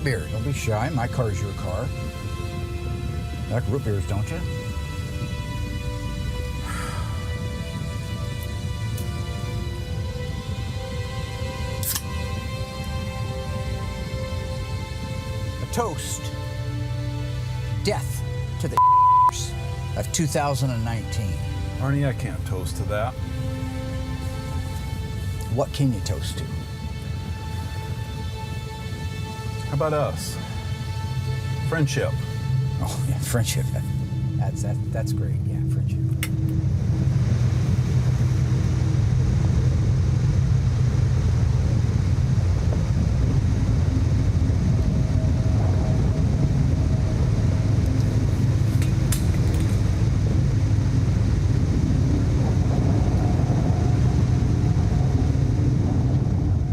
root beer. Don't be shy. My car's your car. You like root beers, don't you? A toast. Death to the of 2019. Arnie, I can't toast to that. What can you toast to? How about us? Friendship. Oh, yeah, friendship. That's great. Yeah, friendship.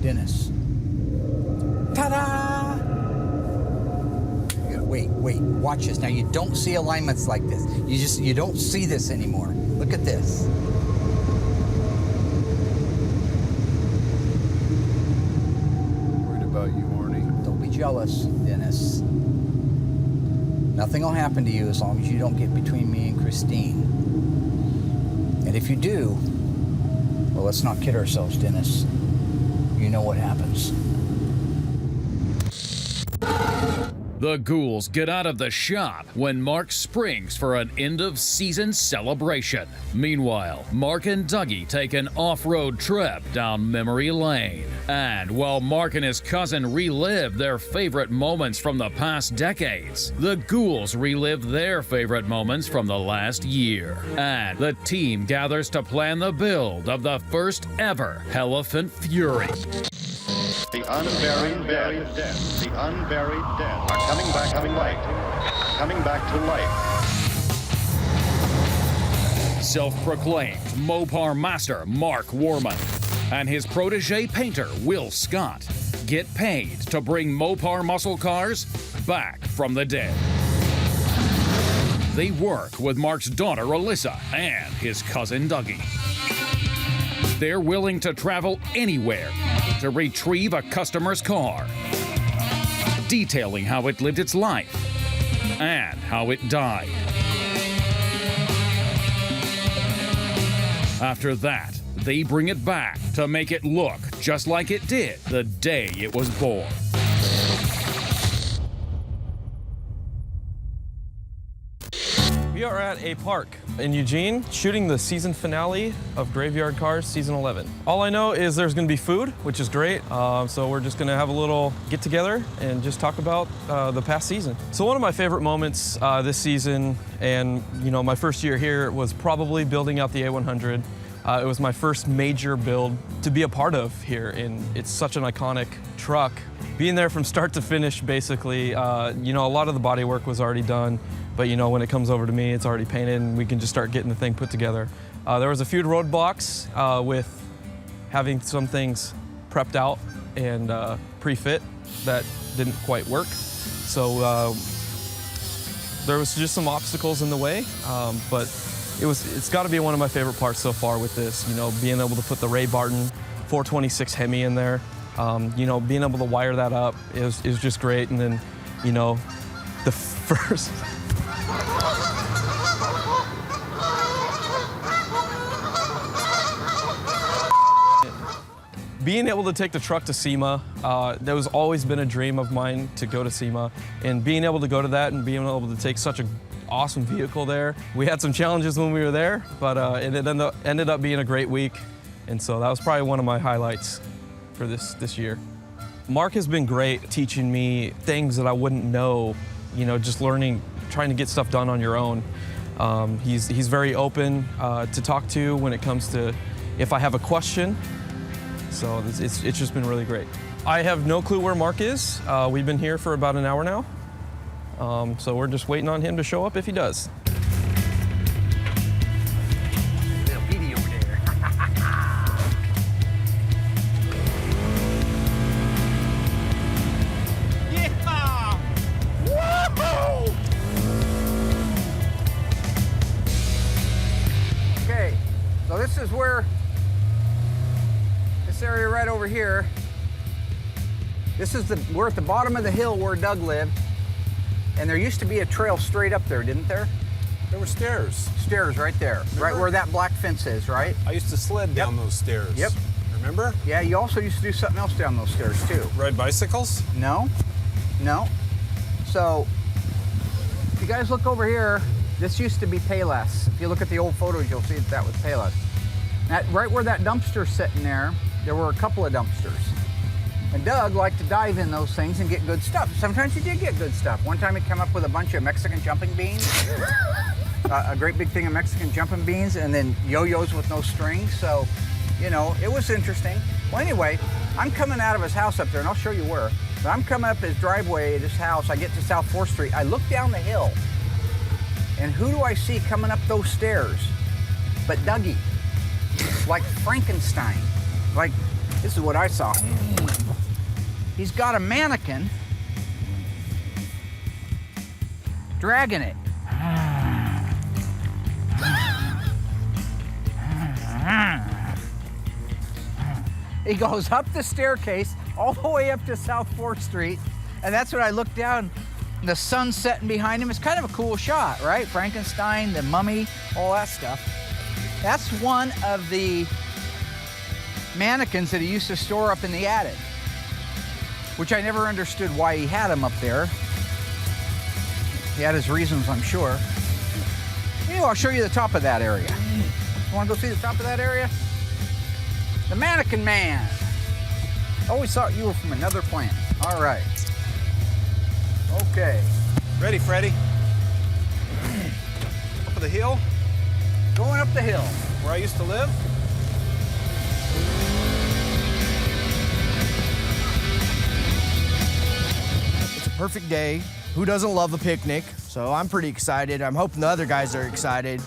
Dennis. Ta-da! Wait, watch this. Now you don't see alignments like this. You don't see this anymore. Look at this. Worried about you, Arnie. Don't be jealous, Dennis. Nothing will happen to you as long as you don't get between me and Christine. And if you do, well, let's not kid ourselves, Dennis. You know what happens. The ghouls get out of the shop when Mark springs for an end-of-season celebration. Meanwhile, Mark and Dougie take an off-road trip down memory lane. And while Mark and his cousin relive their favorite moments from the past decades, the ghouls relive their favorite moments from the last year. And the team gathers to plan the build of the first ever Elephant Fury. The unburied dead, the unburied dead are coming back to life. Self-proclaimed Mopar master Mark Warman and his protege painter Will Scott get paid to bring Mopar muscle cars back from the dead. They work with Mark's daughter Alyssa and his cousin Dougie. They're willing to travel anywhere to retrieve a customer's car, detailing how it lived its life and how it died. After that, they bring it back to make it look just like it did the day it was born. We are at a park in Eugene shooting the season finale of Graveyard Carz season 11. All I know is there's going to be food, which is great. So we're just going to have a little get together and just talk about the past season. So one of my favorite moments this season, and my first year here, was probably building out the A100. It was my first major build to be a part of here, and it's such an iconic truck. Being there from start to finish, basically, a lot of the body work was already done. But when it comes over to me, it's already painted and we can just start getting the thing put together. There was a few roadblocks with having some things prepped out and pre-fit that didn't quite work. So there was just some obstacles in the way, but it's got to be one of my favorite parts so far with this. Being able to put the Ray Barton 426 Hemi in there, being able to wire that up is just great. And then, the first. Being able to take the truck to SEMA, that was always been a dream of mine to go to SEMA, and being able to go to that and being able to take such an awesome vehicle there. We had some challenges when we were there, but it ended up being a great week, and so that was probably one of my highlights for this year. Mark has been great teaching me things that I wouldn't know, just learning, trying to get stuff done on your own. He's very open to talk to when it comes to if I have a question. So it's just been really great. I have no clue where Mark is. We've been here for about an hour now. So we're just waiting on him to show up if he does. Little Petey over there. Yeah! Woohoo! Okay, so this is where this area right over here We're at the bottom of the hill where Doug lived, and there used to be a trail straight up there, didn't there? There were stairs. Stairs right there, Remember? right where that black fence is, right? I used to sled down those stairs. Yep. Remember? Yeah, you also used to do something else down those stairs too. Ride bicycles? No. So, if you guys look over here, this used to be Payless. If you look at the old photos, you'll see that was Payless. Right where that dumpster's sitting there were a couple of dumpsters. And Doug liked to dive in those things and get good stuff. Sometimes he did get good stuff. One time he came up with a bunch of Mexican jumping beans, a great big thing of Mexican jumping beans, and then yo-yos with no strings. So, you know, it was interesting. Well, anyway, I'm coming out of his house up there, and I'll show you where. But I'm coming up his driveway at his house. I get to South 4th Street. I look down the hill, and who do I see coming up those stairs but Dougie? Like Frankenstein. Like, this is what I saw. He's got a mannequin dragging it. He goes up the staircase all the way up to South 4th Street, and that's when I look down, and the sun's setting behind him. It's kind of a cool shot, right? Frankenstein, the mummy, all that stuff. That's one of the mannequins that he used to store up in the attic, which I never understood why he had them up there. He had his reasons, I'm sure. Anyway, I'll show you the top of that area. You want to go see the top of that area? The Mannequin Man. I always thought you were from another planet. All right. Okay. Ready, Freddie? Up the hill? Going up the hill. Where I used to live? It's a perfect day. Who doesn't love a picnic? So I'm pretty excited. I'm hoping the other guys are excited.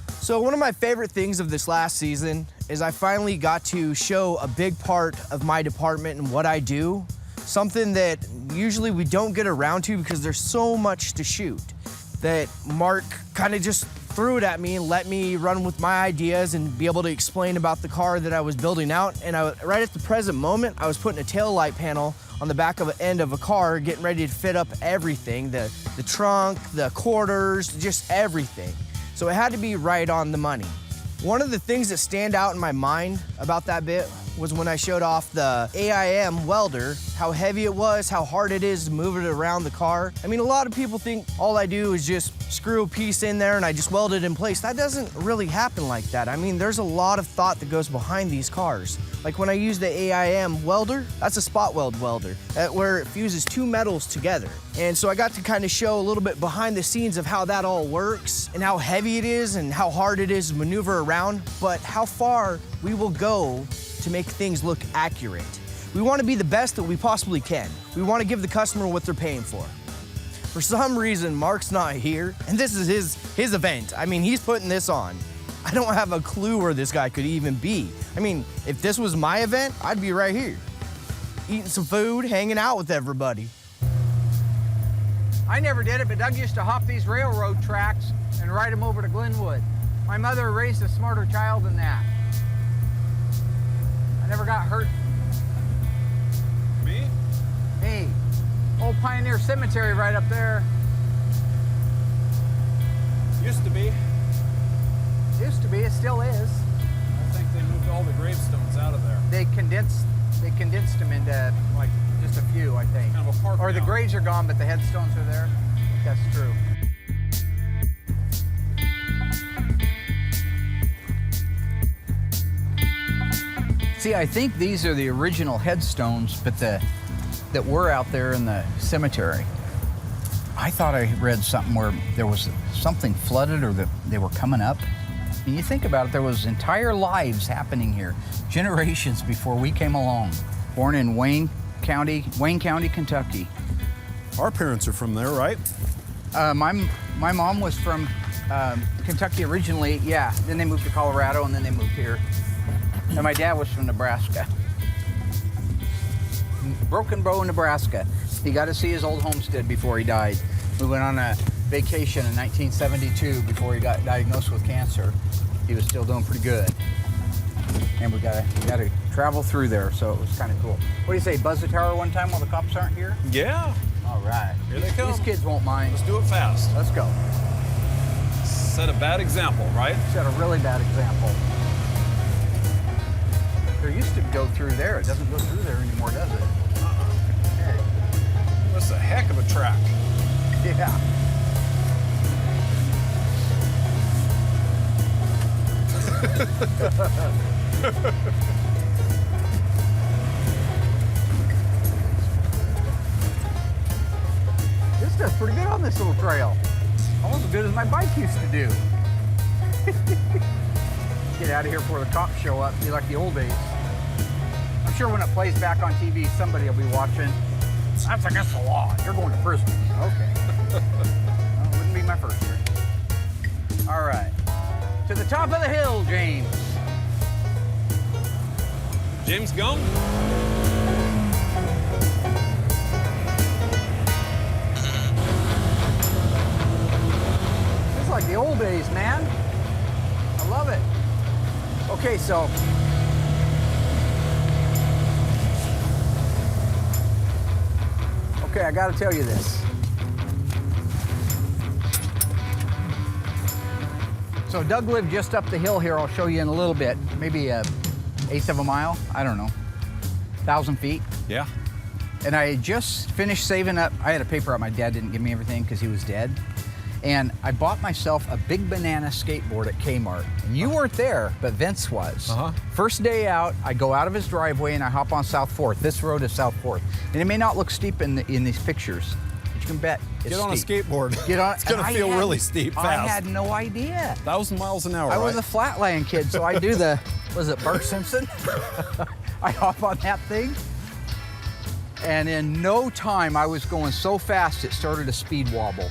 So one of my favorite things of this last season is I finally got to show a big part of my department and what I do. Something that usually we don't get around to because there's so much to shoot. That Mark kind of just threw it at me and let me run with my ideas and be able to explain about the car that I was building out. And right at the present moment, I was putting a tail light panel on the back of an end of a car, getting ready to fit up everything, the trunk, the quarters, just everything. So it had to be right on the money. One of the things that stand out in my mind about that bit was when I showed off the AIM welder, how heavy it was, how hard it is to move it around the car. I mean, a lot of people think all I do is just screw a piece in there and I just weld it in place. That doesn't really happen like that. I mean, there's a lot of thought that goes behind these cars. Like when I use the AIM welder, that's a spot weld welder, where it fuses two metals together. And so I got to kind of show a little bit behind the scenes of how that all works and how heavy it is and how hard it is to maneuver around, but how far we will go to make things look accurate. We want to be the best that we possibly can. We want to give the customer what they're paying for. For some reason, Mark's not here, and this is his event. I mean, he's putting this on. I don't have a clue where this guy could even be. I mean, if this was my event, I'd be right here, eating some food, hanging out with everybody. I never did it, but Doug used to hop these railroad tracks and ride them over to Glenwood. My mother raised a smarter child than that. I never got hurt. Me? Hey, old Pioneer Cemetery right up there. Used to be. Used to be, it still is. I think they moved all the gravestones out of there. They condensed them into like just a few, I think. Kind of a park Or the now. graves are gone, but the headstones are there. I think that's true. See, I think these are the original headstones, but that were out there in the cemetery. I thought I read something where there was something flooded or that they were coming up. And you think about it, there was entire lives happening here, generations before we came along. Born in Wayne County, Kentucky. Our parents are from there, right? My mom was from Kentucky originally, yeah. Then they moved to Colorado and then they moved here. And my dad was from Nebraska. Broken Bow, Nebraska. He got to see his old homestead before he died. We went on a vacation in 1972 before he got diagnosed with cancer. He was still doing pretty good. and we gotta travel through there, so it was kind of cool. What do you say, buzz the tower one time while the cops aren't here? Yeah. All right. Here they come. These kids won't mind. Let's do it fast. Let's go. Set a bad example, right? Set a really bad example. There used to go through there. It doesn't go through there anymore, does it? Okay. That's a heck of a track. Yeah. This does pretty good on this little trail. Almost as good as my bike used to do. Get out of here before the cops show up, be like the old days. I'm sure when it plays back on TV, somebody will be watching. That's against the law. You're going to prison. Okay. Well, it wouldn't be my first year. All right. To the top of the hill, James. James Gum? It's like the old days, man. I love it. Okay, so I gotta tell you this. So Doug lived just up the hill here. I'll show you in a little bit. Maybe a eighth of a mile. I don't know. 1,000 feet. Yeah. And I had just finished saving up. I had a paper out. My dad didn't give me everything because he was dead. And I bought myself a big banana skateboard at Kmart. And you weren't there, but Vince was. First day out, I go out of his driveway and I hop on South 4th. This road is South 4th. And it may not look steep in these pictures, but you can bet it's Get on steep. a skateboard. Get on. It's gonna feel really steep fast. I had no idea. 1,000 miles an hour, I right? was a flatland kid, so I do the, was it Bart Simpson? I hop on that thing. And in no time, I was going so fast, it started a speed wobble.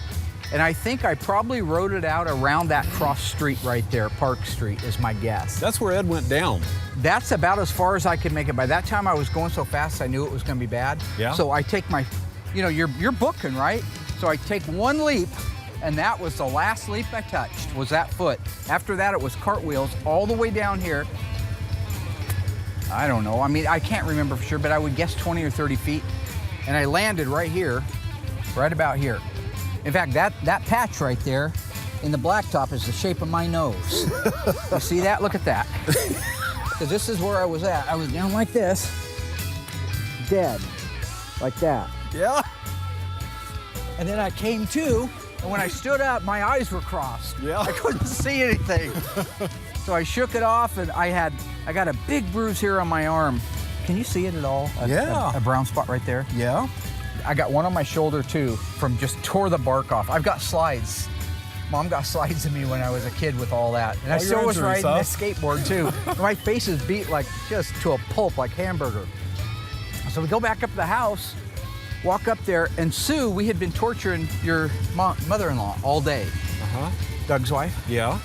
And I think I probably rode it out around that cross street right there, Park Street is my guess. That's where Ed went down. That's about as far as I could make it. By that time I was going so fast I knew it was gonna be bad. Yeah. So I take my, you're booking, right? So I take one leap, and that was the last leap I touched, was that foot. After that it was cartwheels all the way down here. I don't know, I mean, I can't remember for sure, but I would guess 20 or 30 feet. And I landed right here, right about here. In fact, that patch right there in the blacktop is the shape of my nose. You see that? Look at that. Because this is where I was at. I was down like this, dead, like that. Yeah. And then I came to, and when I stood up, my eyes were crossed. Yeah. I couldn't see anything. So I shook it off, and I got a big bruise here on my arm. Can you see it at all? Yeah. A brown spot right there? Yeah. I got one on my shoulder too, from just tore the bark off. I've got slides. Mom got slides of me when I was a kid with all that. And I All your still was injuries, riding huh? this skateboard too. My face is beat like just to a pulp, like hamburger. So we go back up to the house, walk up there, and Sue, we had been torturing your mother-in-law all day. Doug's wife. Yeah.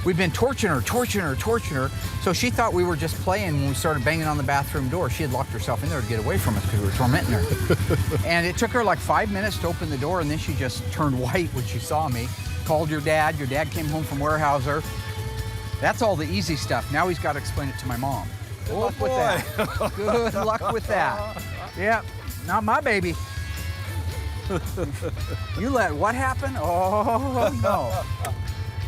We'd been torturing her. So she thought we were just playing when we started banging on the bathroom door. She had locked herself in there to get away from us because we were tormenting her. And it took her like 5 minutes to open the door, and then she just turned white when she saw me. Called your dad. Your dad came home from Weyerhaeuser. That's all the easy stuff. Now he's got to explain it to my mom. Good luck with that. Good luck with that. Yep, not my baby. You let what happen? Oh, no.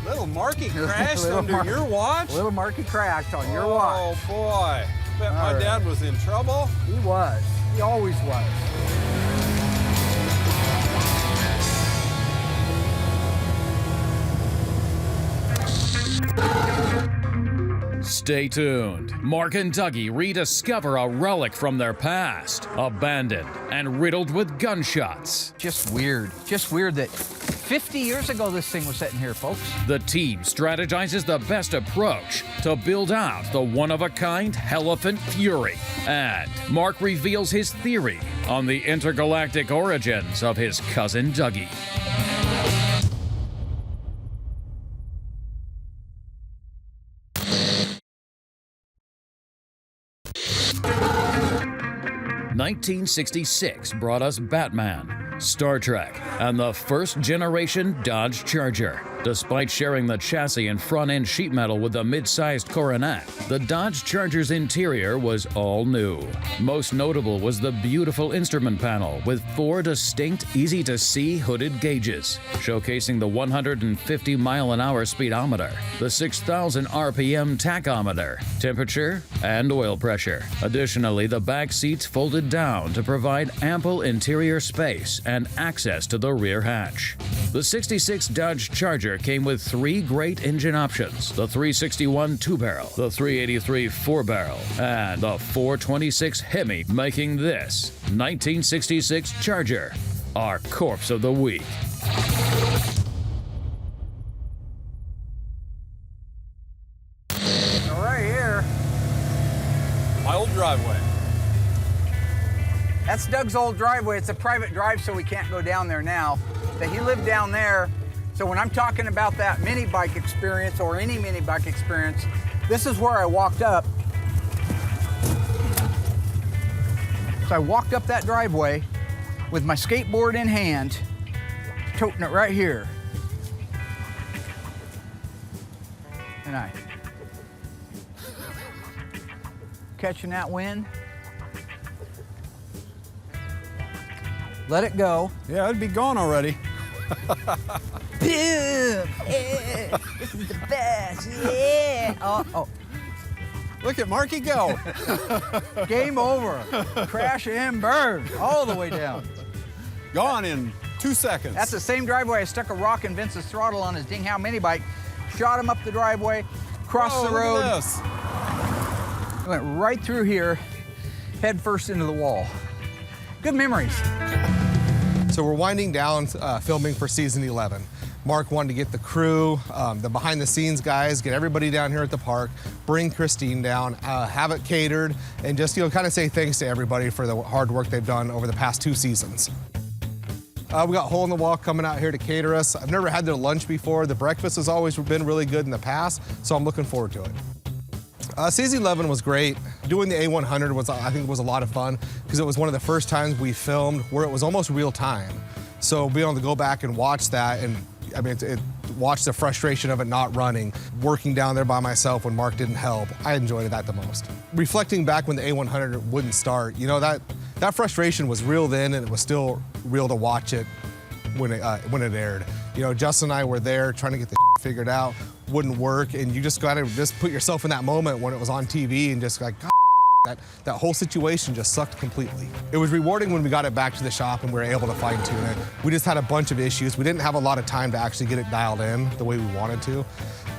Little Marky crashed Little under your watch? Little Marky crashed on your watch. Oh, boy. Bet my dad was in trouble. He was. He always was. Stay tuned. Mark and Dougie rediscover a relic from their past, abandoned and riddled with gunshots. Just weird that 50 years ago this thing was sitting here, folks. The team strategizes the best approach to build out the one-of-a-kind Elephant Fury. And Mark reveals his theory on the intergalactic origins of his cousin Dougie. '66 brought us Batman, Star Trek, and the first-generation Dodge Charger. Despite sharing the chassis and front-end sheet metal with the mid-sized Coronet, the Dodge Charger's interior was all new. Most notable was the beautiful instrument panel with 4 distinct, easy-to-see hooded gauges, showcasing the 150-mile-an-hour speedometer, the 6,000 RPM tachometer, temperature, and oil pressure. Additionally, the back seats folded down to provide ample interior space and access to the rear hatch. The 66 Dodge Charger came with 3 great engine options: the 361 2-barrel, the 383 4-barrel, and the 426 Hemi, making this 1966 Charger our corpse of the week. So right here, My old driveway. that's Doug's old driveway. It's a private drive, so we can't go down there now. But he lived down there. So when I'm talking about that mini bike experience or any mini bike experience, this is where I walked up. So I walked up that driveway with my skateboard in hand, toting it right here. And I catching that wind. Let it go. Yeah, it'd be gone already. Boom! Yeah, this is the best. Yeah. Oh, Look at Marky go. game over. Crash and burn all the way down. Gone in 2 seconds. That's the same driveway I stuck a rock in Vince's throttle on his ding-how mini bike, shot him up the driveway, crossed the road, Look at this. went right through here, head first into the wall. Good memories. So we're winding down filming for season 11. Mark wanted to get the crew, the behind the scenes guys, get everybody down here at the park, bring Christine down, have it catered, and just kind of say thanks to everybody for the hard work they've done over the past 2 seasons. We got Hole in the Wall coming out here to cater us. I've never had their lunch before. The breakfast has always been really good in the past, so I'm looking forward to it. Season 11 was great. Doing the A100 was, I think, was a lot of fun because it was one of the first times we filmed where it was almost real time. So being able to go back and watch that, and I mean, watch the frustration of it not running, working down there by myself when Mark didn't help, I enjoyed that the most. Reflecting back when the A100 wouldn't start, you know, that frustration was real then, and it was still real to watch it when it aired. You know, Justin and I were there trying to get the figured out, wouldn't work, and you just gotta just put yourself in that moment when it was on TV and just like, God, that whole situation just sucked completely. It was rewarding when we got it back to the shop and we were able to fine tune it. We just had a bunch of issues. We didn't have a lot of time to actually get it dialed in the way we wanted to.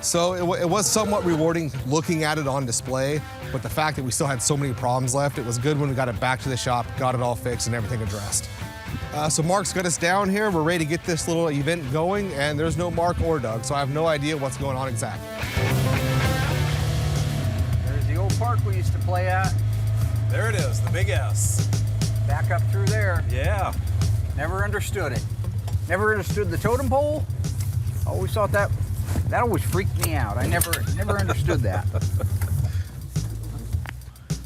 So it was somewhat rewarding looking at it on display, but the fact that we still had so many problems left, it was good when we got it back to the shop, got it all fixed and everything addressed. So Mark's got us down here. We're ready to get this little event going, and there's no Mark or Doug, so I have no idea what's going on exactly. There's the old park we used to play at. There it is, the big S. Back up through there. Yeah. Never understood it. Never understood the totem pole. Always thought that always freaked me out. I never understood that.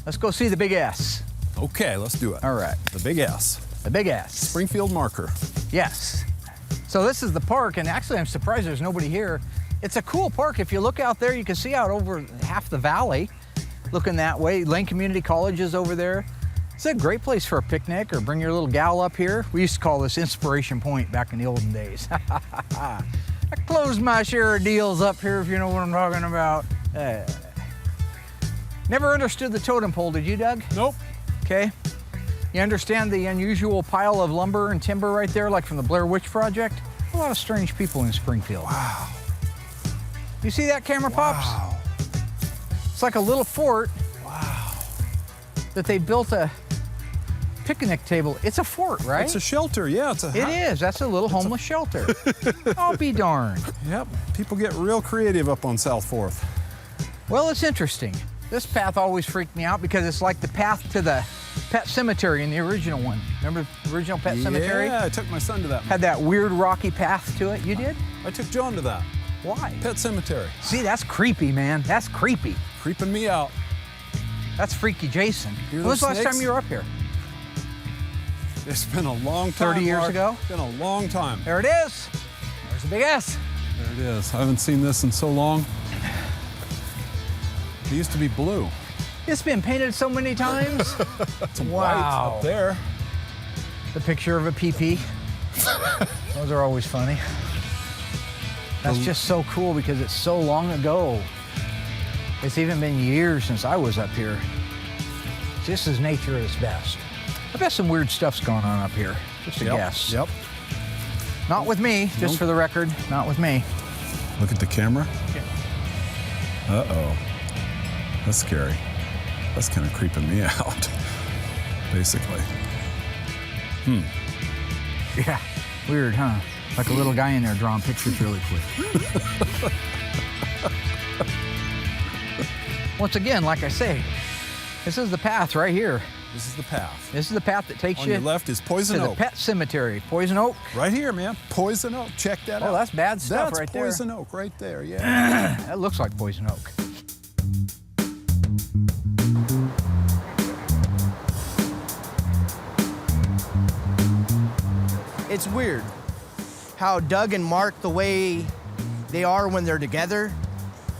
Let's go see the big S. Okay, let's do it. All right. The big S. The big S. Springfield marker. Yes. So this is the park, and actually I'm surprised there's nobody here. It's a cool park. If you look out there, you can see out over half the valley, looking that way. Lane Community College is over there. It's a great place for a picnic or bring your little gal up here. We used to call this Inspiration Point back in the olden days. I closed my share of deals up here, if you know what I'm talking about. Never understood the totem pole, did you, Doug? Nope. Okay. You understand the unusual pile of lumber and timber right there, like from the Blair Witch Project? A lot of strange people in Springfield. Wow. You see that, camera pops? Wow. It's like a little fort. Wow. That they built a picnic table. It's a fort, right? It's a shelter, yeah. It's a It is. That's a little homeless shelter. I'll be darned. Yep. People get real creative up on South 4th. Well, it's interesting. This path always freaked me out because it's like the path to the Pet Cemetery in the original one. Remember the original Pet Cemetery? Yeah, I took my son to that. Had that weird rocky path to it. You did? I took John to that. Why? Pet Cemetery. See, that's creepy, man. That's creepy. Creeping me out. That's freaky Jason. Hear When was the those last time snakes? you were up here? It's been a long time. 30 years Mark. ago? It's been a long time. There it is. There's the big S. There it is. I haven't seen this in so long. It used to be blue. It's been painted so many times. It's white up there. The picture of a pee-pee. Those are always funny. That's just so cool because it's so long ago. It's even been years since I was up here. Just as nature is best. I bet some weird stuff's going on up here. Just a guess. Yep. Not with me, just for the record, not with me. Look at the camera. Uh-oh. That's scary. That's kind of creeping me out, basically. Yeah, weird, huh? Like a little guy in there drawing pictures really quick. Once again, like I say, this is the path right here. This is the path. This is the path that takes On you your left is Poison to the Oak. pet cemetery. Poison Oak. Right here, man. Poison Oak. Check that out. Oh, that's bad stuff right there. That's Poison Oak right there, yeah. That looks like Poison Oak. It's weird how Doug and Mark, the way they are when they're together,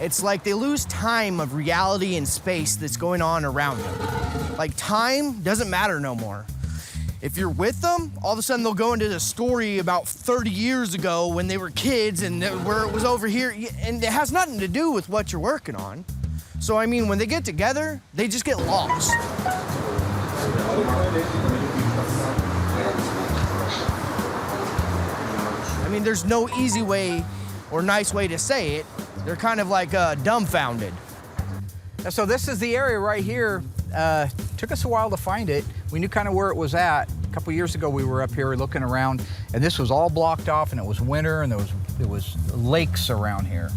it's like they lose time of reality and space that's going on around them. Like time doesn't matter no more. If you're with them, all of a sudden they'll go into the story about 30 years ago when they were kids and where it was over here, and it has nothing to do with what you're working on. So I mean, when they get together, they just get lost. I mean, there's no easy way or nice way to say it. They're kind of like dumbfounded. So this is the area right here. Took us a while to find it. We knew kind of where it was at. A couple years ago, we were up here looking around, and this was all blocked off, and it was winter, and there was lakes around here.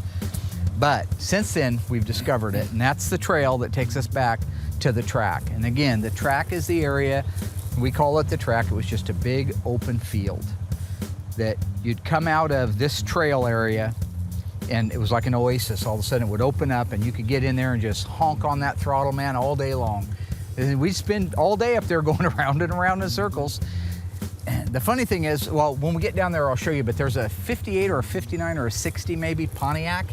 But since then, we've discovered it, and that's the trail that takes us back to the track. And again, the track is the area, we call it the track. It was just a big open field that you'd come out of this trail area, and it was like an oasis. All of a sudden it would open up and you could get in there and just honk on that throttle, man, all day long. And we'd spend all day up there going around and around in circles. And the funny thing is, well, when we get down there, I'll show you, but there's a 58 or a 59 or a 60 maybe Pontiac,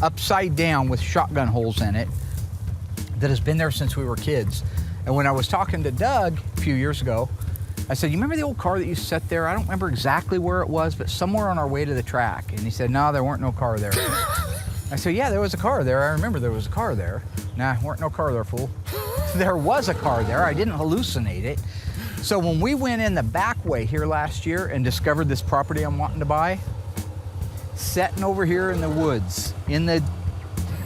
upside down with shotgun holes in it, that has been there since we were kids. And when I was talking to Doug a few years ago, I said, you remember the old car that used to sit there? I don't remember exactly where it was, but somewhere on our way to the track. And he said, no, there weren't no car there. I said, yeah, there was a car there. I remember there was a car there. Nah, weren't no car there, fool. There was a car there. I didn't hallucinate it. So when we went in the back way here last year and discovered this property I'm wanting to buy, sitting over here in the woods,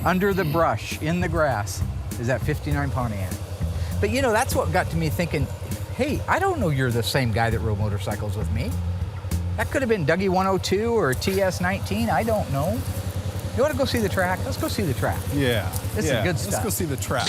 under the brush, in the grass, is that 59 Pontiac. But you know, that's what got to me thinking, hey, I don't know you're the same guy that rode motorcycles with me. That could have been Dougie 102 or TS19, I don't know. You want to go see the track? Let's go see the track. Yeah. This is good stuff. Let's go see the track.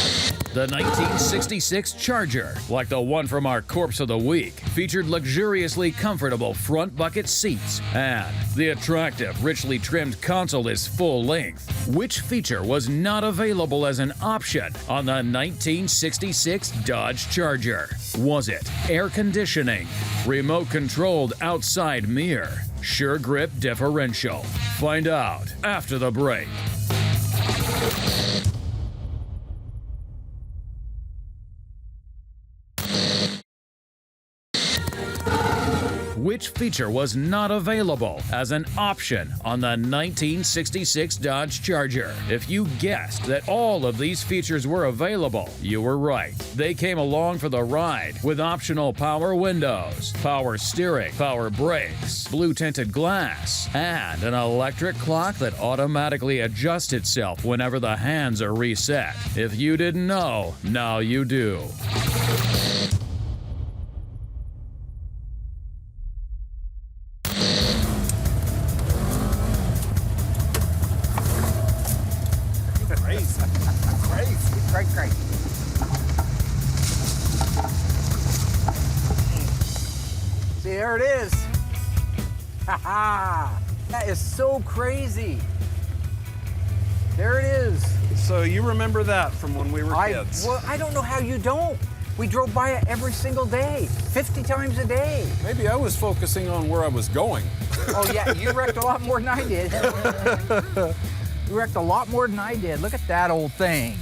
The 1966 Charger, like the one from our Corpse of the Week, featured luxuriously comfortable front bucket seats, and the attractive, richly trimmed console is full length. Which feature was not available as an option on the 1966 Dodge Charger? Was it air conditioning, remote controlled outside mirror, sure grip differential? Find out after the break. Which feature was not available as an option on the 1966 Dodge Charger? If you guessed that all of these features were available, you were right. They came along for the ride with optional power windows, power steering, power brakes, blue tinted glass, and an electric clock that automatically adjusts itself whenever the hands are reset. If you didn't know, now you do. Crazy. See, there it is. Ha ha! That is so crazy. There it is. So you remember that from when we were kids? Well, I don't know how you don't. We drove by it every single day, 50 times a day. Maybe I was focusing on where I was going. Oh yeah, you wrecked a lot more than I did. You wrecked a lot more than I did. Look at that old thing.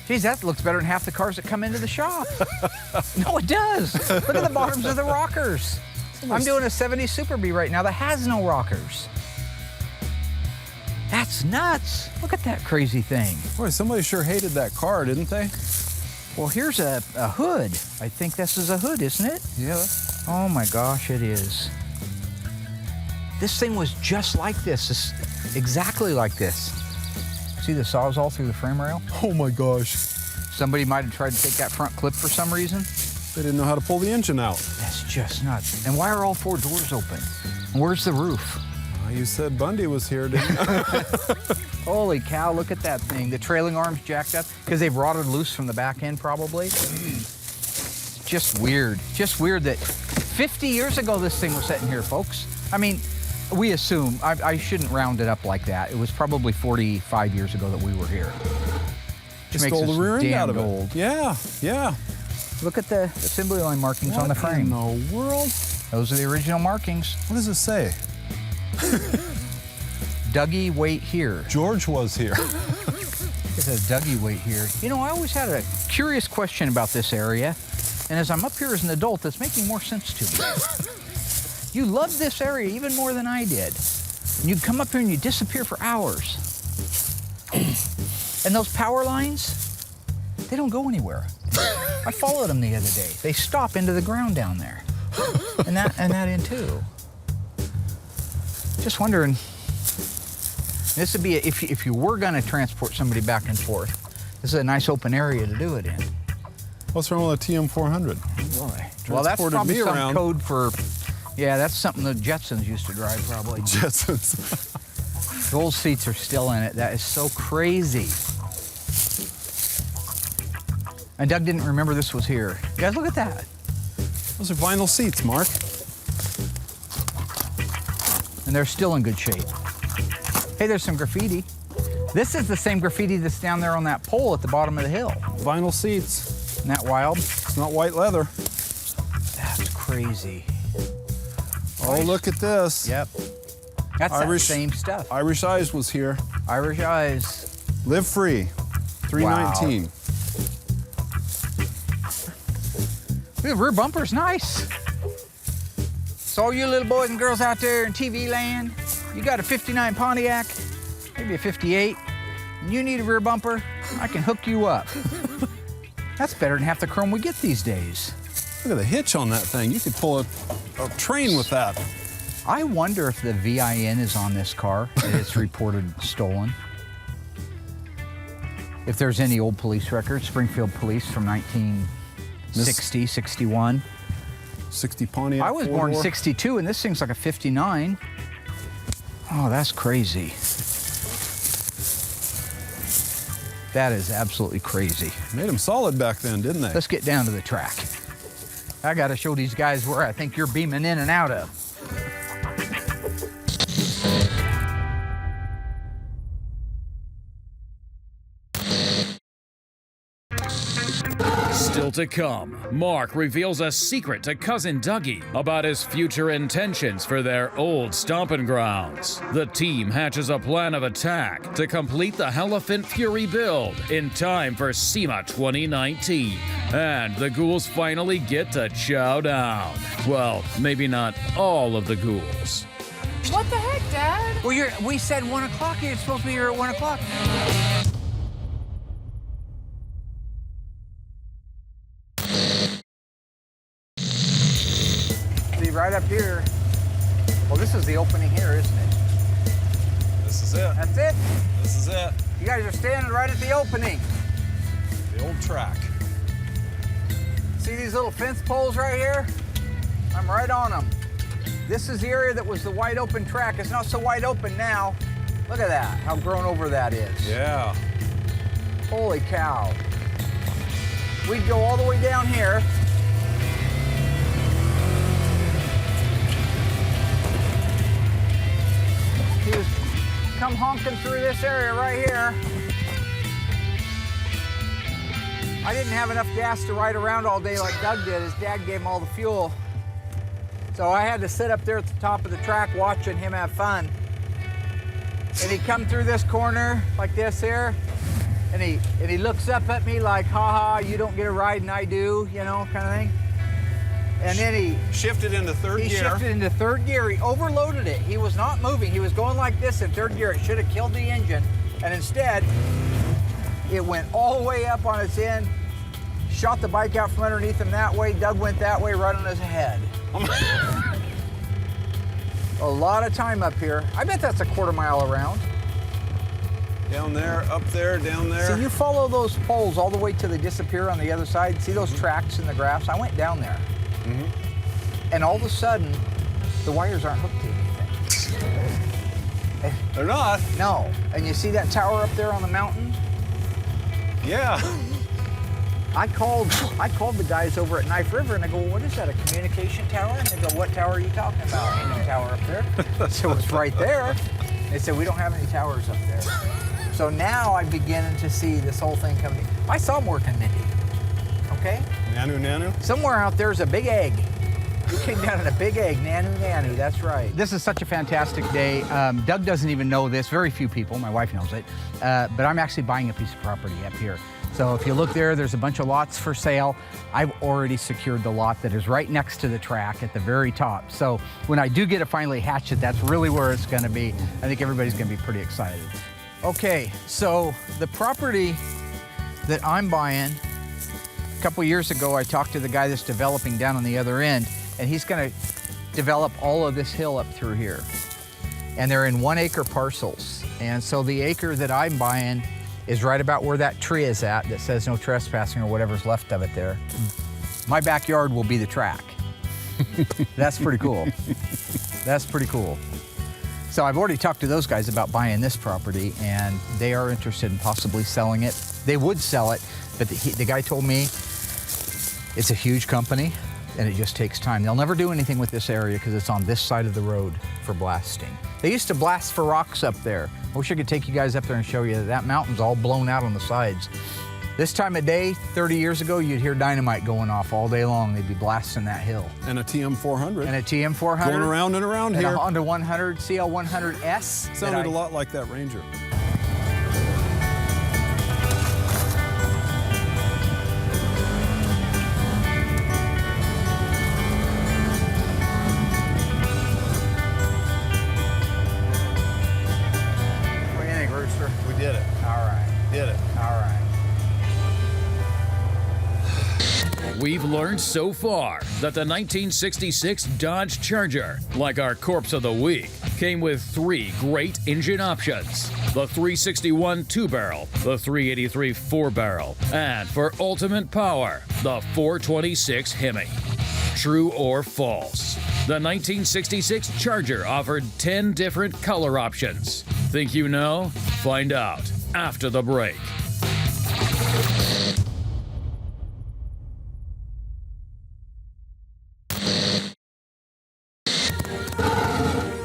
Geez, that looks better than half the cars that come into the shop. No, it does. Look at the bottoms of the rockers. I'm doing a 70 Super B right now that has no rockers. That's nuts. Look at that crazy thing. Boy, somebody sure hated that car, didn't they? Well, here's a hood. I think this is a hood, isn't it? Yeah. Oh my gosh, it is. This thing was just like this. It's exactly like this. See the Sawzall through the frame rail? Oh my gosh. Somebody might have tried to take that front clip for some reason. They didn't know how to pull the engine out. That's just nuts. And why are all 4 doors open? And where's the roof? You said Bundy was here, didn't you? Holy cow, look at that thing. The trailing arm's jacked up because they've rotted loose from the back end probably. Just weird. Just weird that 50 years ago this thing was sitting here, folks. I mean, we assume, I shouldn't round it up like that. It was probably 45 years ago that we were here. Just stole the rear end out of it. Yeah, yeah. Look at the assembly line markings on the frame. What in the world? Those are the original markings. What does it say? Dougie, wait here. George was here. It says Dougie, wait here. You know, I always had a curious question about this area, and as I'm up here as an adult, it's making more sense to me. You loved this area even more than I did. And you'd come up here and you'd disappear for hours. And those power lines, they don't go anywhere. I followed them the other day. They stop into the ground down there. And that in too. Just wondering, this would be, if you were gonna transport somebody back and forth, this is a nice open area to do it in. What's wrong with a TM400? Boy. Well, that's Transported probably me some around. code for, yeah, that's something the Jetsons used to drive probably. Jetsons. Those seats are still in it. That is so crazy. And Doug didn't remember this was here. You guys, look at that. Those are vinyl seats, Mark. And they're still in good shape. Hey, there's some graffiti. This is the same graffiti that's down there on that pole at the bottom of the hill. Vinyl seats. Isn't that wild? It's not white leather. That's crazy. Oh, look at this. Yep. That's Irish- that same stuff. Irish Eyes was here. Irish Eyes. Live free. 319. The rear bumper's nice. So all you little boys and girls out there in TV land, you got a 59 Pontiac, maybe a 58, and you need a rear bumper, I can hook you up. That's better than half the chrome we get these days. Look at the hitch on that thing. You could pull a train with that. I wonder if the VIN is on this car and it's reported stolen. If there's any old police records, Springfield Police from 1960, 61. 60 Pontiac. I was born in four-door. 62 and this thing's like a 59. Oh, that's crazy. That is absolutely crazy. Made them solid back then, didn't they? Let's get down to the track. I gotta show these guys where I think you're beaming in and out of. Still to come, Mark reveals a secret to cousin Dougie about his future intentions for their old stomping grounds. The team hatches a plan of attack to complete the Elephant Fury build in time for SEMA 2019. And the ghouls finally get to chow down. Well, maybe not all of the ghouls. What the heck, Dad? Well, we said 1 o'clock. You're supposed to be here at 1 o'clock. See, right up here. Well, this is the opening here, isn't it? This is it. That's it. This is it. You guys are standing right at the opening. The old track. See these little fence poles right here? I'm right on them. This is the area that was the wide open track. It's not so wide open now. Look at that, how grown over that is. Yeah. Holy cow. We'd go all the way down here. He was come honking through this area right here. I didn't have enough gas to ride around all day like Doug did. His dad gave him all the fuel. So I had to sit up there at the top of the track watching him have fun. And he'd come through this corner like this here, and he looks up at me like, ha, you don't get a ride and I do, you know, kind of thing. And then he Shifted into third He gear. shifted into third gear. He overloaded it. He was not moving. He was going like this in third gear. It should have killed the engine. And instead, it went all the way up on its end, shot the bike out from underneath him that way. Doug went that way right on his head. A lot of time up here. I bet that's a quarter mile around. Down there, up there, down there. See, you follow those poles all the way till they disappear on the other side. See those tracks in the grass? I went down there. And all of a sudden, the wires aren't hooked to anything. They're not. No. And you see that tower up there on the mountain? Yeah. I called the guys over at Knife River and I go, well, what is that, a communication tower? And they go, what tower are you talking about? Ain't no tower up there. So it's right there. They said, we don't have any towers up there. So now I'm beginning to see this whole thing coming. I saw them working, Mindy. Okay? Nanu. Somewhere out there's a big egg. You came down in a big egg, nanu, that's right. This is such a fantastic day. Doug doesn't even know this, very few people, my wife knows it, but I'm actually buying a piece of property up here. So if you look there, there's a bunch of lots for sale. I've already secured the lot that is right next to the track at the very top. So when I do get it finally hatched, that's really where it's gonna be. I think everybody's gonna be pretty excited. Okay, so the property that I'm buying, a couple years ago, I talked to the guy that's developing down on the other end, and he's gonna develop all of this hill up through here. And they're in 1 acre parcels. And so the acre that I'm buying is right about where that tree is at that says no trespassing or whatever's left of it there. My backyard will be the track. That's pretty cool. That's pretty cool. So I've already talked to those guys about buying this property, and they are interested in possibly selling it. They would sell it, but the guy told me it's a huge company and it just takes time. They'll never do anything with this area because it's on this side of the road for blasting. They used to blast for rocks up there. I wish I could take you guys up there and show you that mountain's all blown out on the sides. This time of day, 30 years ago, you'd hear dynamite going off all day long. They'd be blasting that hill. And a TM400. And a TM400. Going around and around and here. a Honda 100, CL100S. Sounded a lot like that Ranger. What do you think, Rooster? We did it. All right. Did it. All right. We've learned so far that the 1966 Dodge Charger, like our Corpse of the Week, came with 3 great engine options. The 361 2-barrel, the 383 4-barrel, and for ultimate power, the 426 Hemi. True or false? The 1966 Charger offered 10 different color options. Think you know? Find out after the break.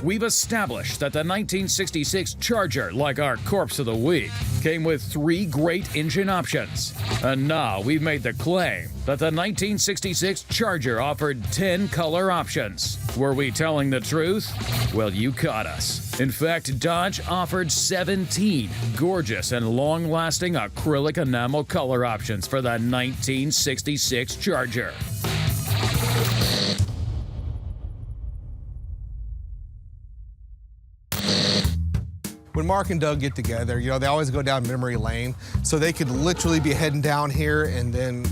We've established that the 1966 Charger, like our Corpse of the Week, came with 3 great engine options. And now we've made the claim that the 1966 Charger offered 10 color options. Were we telling the truth? Well, you caught us. In fact, Dodge offered 17 gorgeous and long-lasting acrylic enamel color options for the 1966 Charger. When Mark and Doug get together, you know, they always go down memory lane, so they could literally be heading down here and then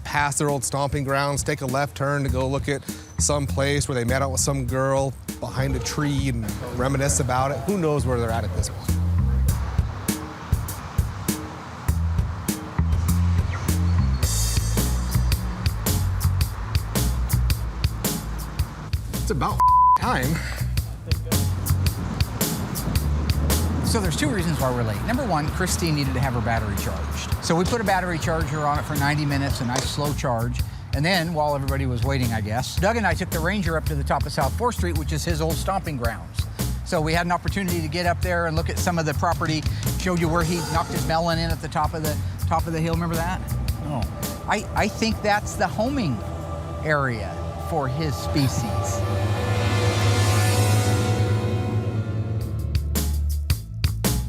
pass their old stomping grounds, take a left turn to go look at some place where they met out with some girl behind a tree and reminisce about it. Who knows where they're at this point. It's about time. So there's 2 reasons why we're late. Number 1, Christine needed to have her battery charged. So we put a battery charger on it for 90 minutes, a nice slow charge. And then, while everybody was waiting, I guess, Doug and I took the Ranger up to the top of South 4th Street, which is his old stomping grounds. So we had an opportunity to get up there and look at some of the property, showed you where he knocked his melon in at the top of the hill, remember that? Oh. I think that's the homing area for his species.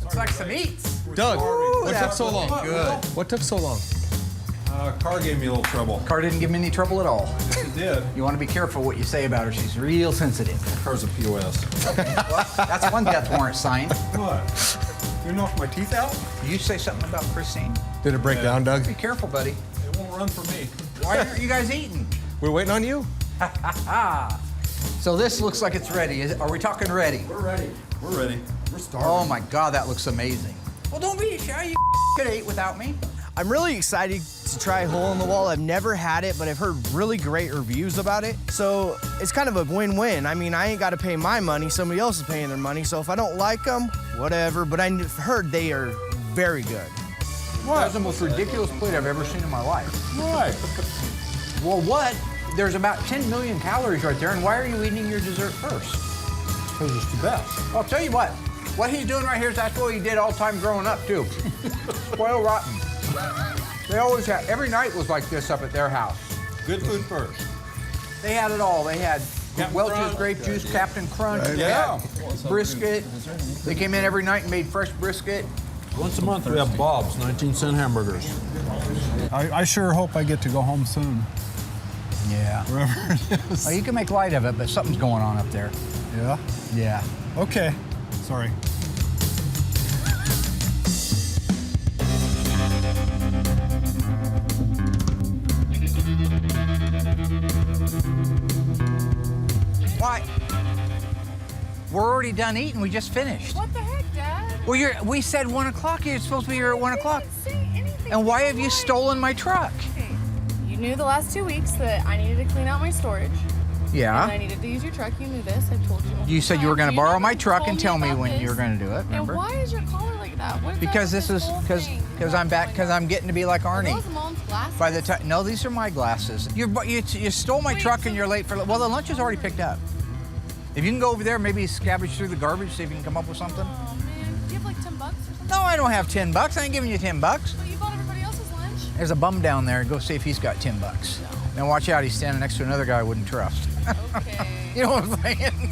Looks like some eats. Doug, what took that's so long? Good. What took so long? Car gave me a little trouble. Car didn't give me any trouble at all. It did. You want to be careful what you say about her. She's real sensitive. Car's a POS. Well, that's one death warrant signed. What? You knocked my teeth out? You say something about Christine? Did it break down, Doug? Be careful, buddy. It won't run for me. Why aren't you guys eating? We're waiting on you. So this looks like it's ready. Are we talking ready? We're ready. We're ready. We're starving. Oh my God, that looks amazing. Well, don't be shy. You could have ate without me. I'm really excited to try Hole in the Wall. I've never had it, but I've heard really great reviews about it. So it's kind of a win-win. I mean, I ain't got to pay my money. Somebody else is paying their money. So if I don't like them, whatever. But I've heard they are very good. That's the most ridiculous plate I've ever seen in my life. Why? Well, what? There's about 10 million calories right there, and why are you eating your dessert first? Because it's the best. I'll tell you what he's doing right here is that's what he did all the time growing up, too. Spoiled rotten. They always had, every night was like this up at their house. Good food first. They had it all. They had Captain Welch's Crunch. grape juice, Captain Crunch. They Yeah. had brisket. They came in every night and made fresh brisket. Once a month we have Bob's 19-cent hamburgers. I sure hope I get to go home soon. Yeah. Wherever it is. Well, you can make light of it, but something's going on up there. Yeah? Yeah. Okay. Sorry. Why? We're already done eating. We just finished. What the heck, Dad? Well, we said 1 o'clock. You're supposed to be here at 1 o'clock. I didn't say anything. And why have you stolen my truck? Okay. You knew the last 2 weeks that I needed to clean out my storage. And I Yeah. needed to use your truck. You knew this. I told you. You said you were going to You borrow never my truck told and me tell me about when you were this. going to do it. Remember? And why is your collar like that? What is Because that this with is whole because thing? I'm back because I'm getting to be like Are Arnie. those Mom's glasses? By the time, no, these are my glasses. You stole my Wait, truck so- and you're late for. Well, the lunch is already picked up. If you can go over there, maybe scavenge through the garbage, see if you can come up with something. Oh man, do you have like $10 or something? No, I don't have $10. I ain't giving you $10. But you bought everybody else's lunch. There's a bum down there. Go see if he's got $10. Now watch out. He's standing next to another guy I wouldn't trust. Okay. You know what I'm saying?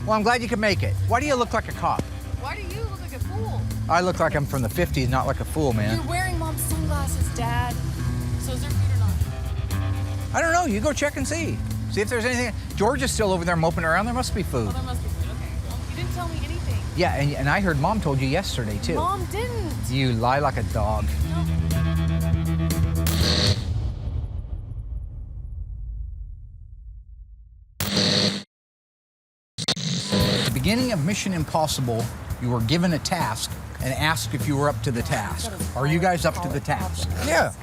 Well, I'm glad you could make it. Why do you look like a cop? Why do you look like a fool? I look like I'm from the 50s, not like a fool, man. You're wearing Mom's sunglasses, Dad. So is there food or not? I don't know. You go check and see. See if there's anything. George is still over there moping around. There must be food. Well, there must be food. Okay. Well, you didn't tell me anything. Yeah, and I heard Mom told you yesterday, too. Mom didn't. You lie like a dog. No. At the beginning of Mission Impossible, you were given a task and asked if you were up to the task. Are you guys up to the task? Yeah.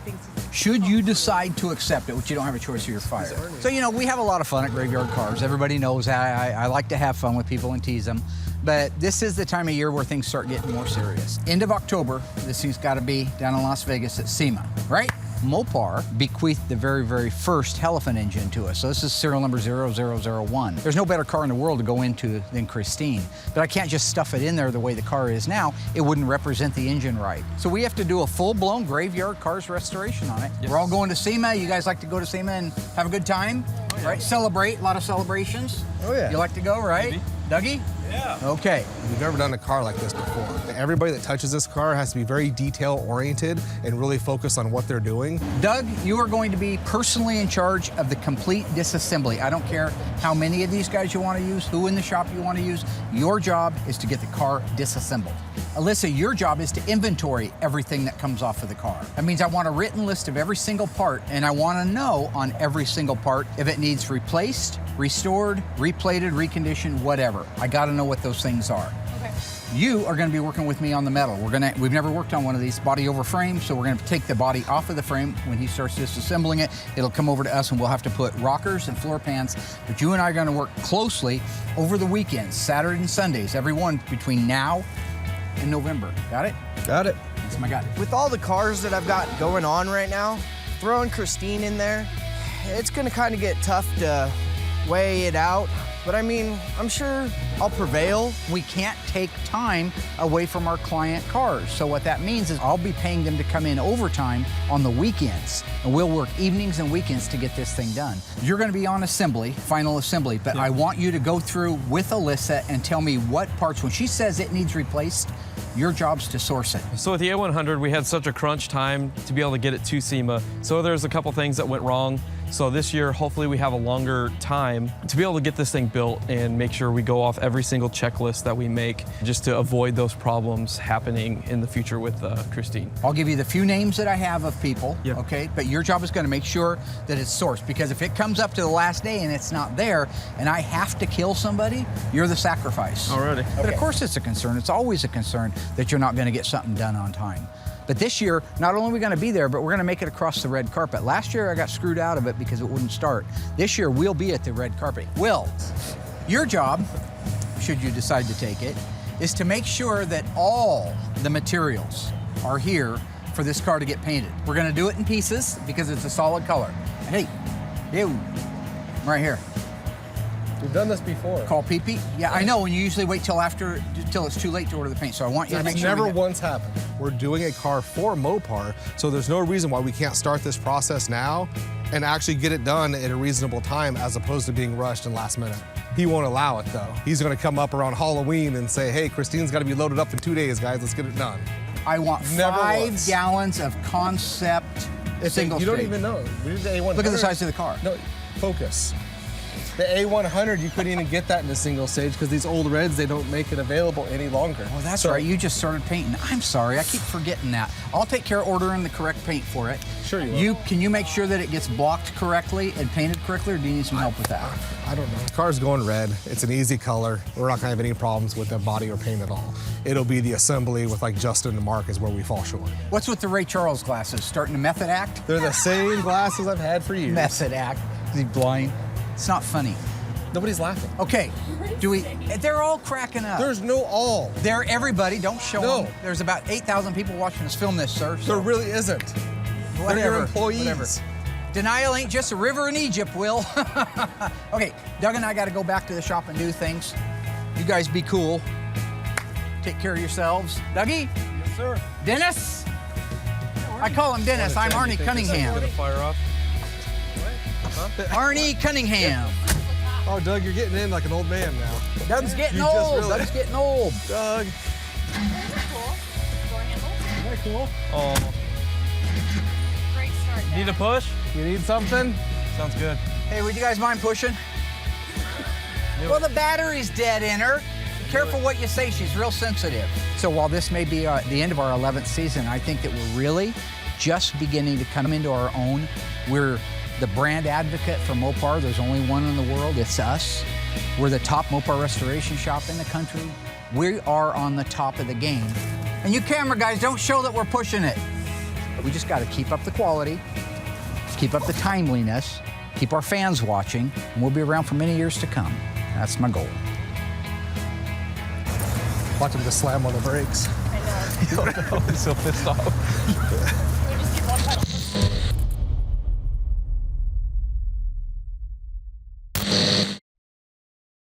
Should you decide to accept it, which you don't have a choice, you're fired. So, you know, we have a lot of fun at Graveyard Carz. Everybody knows I like to have fun with people and tease them. But this is the time of year where things start getting more serious. End of October, this thing's got to be down in Las Vegas at SEMA, right? Mopar bequeathed the very, very first elephant engine to us. So this is serial number 0001. There's no better car in the world to go into than Christine, but I can't just stuff it in there the way the car is now. It wouldn't represent the engine right. So we have to do a full-blown Graveyard Carz restoration on it. Yes. We're all going to SEMA. You guys like to go to SEMA and have a good time, right? Celebrate, a lot of celebrations. Oh, yeah. You like to go, right? Dougie? Yeah. Okay. We've never done a car like this before. Everybody that touches this car has to be very detail-oriented and really focus on what they're doing. Doug, you are going to be personally in charge of the complete disassembly. I don't care how many of these guys you want to use, who in the shop you want to use. Your job is to get the car disassembled. Alyssa, your job is to inventory everything that comes off of the car. That means I want a written list of every single part, and I want to know on every single part if it needs replaced, restored, replated, reconditioned, whatever. I got to know what those things are. Okay. You are going to be working with me on the metal. We've never worked on one of these body over frame, so we're going to take the body off of the frame. When he starts disassembling it, it'll come over to us and we'll have to put rockers and floor pans. But you and I are going to work closely over the weekends, Saturday and Sundays, every one between now and November. Got it? Got it. That's my guy. With all the cars that I've got going on right now, throwing Christine in there, it's gonna kind of get tough to weigh it out. But I mean, I'm sure I'll prevail. We can't take time away from our client cars. So what that means is I'll be paying them to come in overtime on the weekends, and we'll work evenings and weekends to get this thing done. You're gonna be on assembly, final assembly, but I want you to go through with Alyssa and tell me what parts, when she says it needs replaced, your job's to source it. So with the A100, we had such a crunch time to be able to get it to SEMA. So there's a couple things that went wrong. So this year, hopefully we have a longer time to be able to get this thing built and make sure we go off every single checklist that we make just to avoid those problems happening in the future with Christine. I'll give you the few names that I have of people, Yep. okay? But your job is gonna make sure that it's sourced, because if it comes up to the last day and it's not there, and I have to kill somebody, you're the sacrifice. Alrighty. But of course it's a concern. It's always a concern that you're not gonna get something done on time. But this year, not only are we gonna be there, but we're gonna make it across the red carpet. Last year, I got screwed out of it because it wouldn't start. This year, we'll be at the red carpet. Will, your job, should you decide to take it, is to make sure that all the materials are here for this car to get painted. We're gonna do it in pieces because it's a solid color. Hey, you, right here. We've done this before. Call Pee-Pee? Yeah, I know, and you usually wait till it's too late to order the paint, so I want you to make sure. Never once happened. We're doing a car for Mopar, so there's no reason why we can't start this process now and actually get it done at a reasonable time as opposed to being rushed and last minute. He won't allow it though. He's gonna come up around Halloween and say, hey, Christine's gotta be loaded up in 2 days, guys, let's get it done. I want Never 5 once. gallons of concept single You stage. don't even know. We did the A100. Look at the size of the car. No, focus. The A100, you couldn't even get that in a single stage because these old reds, they don't make it available any longer. Oh, that's So- right. You just started painting. I'm sorry. I keep forgetting that. I'll take care of ordering the correct paint for it. Sure you will. Can you make sure that it gets blocked correctly and painted correctly, or do you need some help with that? I don't know. The car's going red. It's an easy color. We're not gonna have any problems with the body or paint at all. It'll be the assembly with like Justin and Mark is where we fall short. What's with the Ray Charles glasses? Starting to method act? They're the same glasses I've had for years. Method act. Is he blind? It's not funny. Nobody's laughing. Okay. They're all cracking up. There's no all. They're everybody. Don't show No. them. There's about 8,000 people watching us film this, sir. There really isn't. They're your employees. Whatever. Denial ain't just a river in Egypt, Will. Okay, Doug and I got to go back to the shop and do things. You guys be cool. Take care of yourselves. Dougie? Yes, sir. Dennis? I call him Dennis. I'm Arnie Cunningham. Fire off. Arnie Cunningham. Oh, Doug, you're getting in like an old man now. Doug's getting You just old. really- Doug's getting old. Doug. Cool. Door handles. Isn't that cool? Oh, Great start. need a push? You need something? Sounds good. Hey, would you guys mind pushing? Well, the battery's dead in her. Be careful what you say. She's real sensitive. So while this may be the end of our 11th season, I think that we're really just beginning to come into our own. We're the brand advocate for Mopar. There's only one in the world. It's us. We're the top Mopar restoration shop in the country. We are on the top of the game. And you camera guys, don't show that we're pushing it. We just got to keep up the quality, keep up the timeliness, keep our fans watching, and we'll be around for many years to come. That's my goal. Watch him just slam on the brakes. I know. He's so pissed off.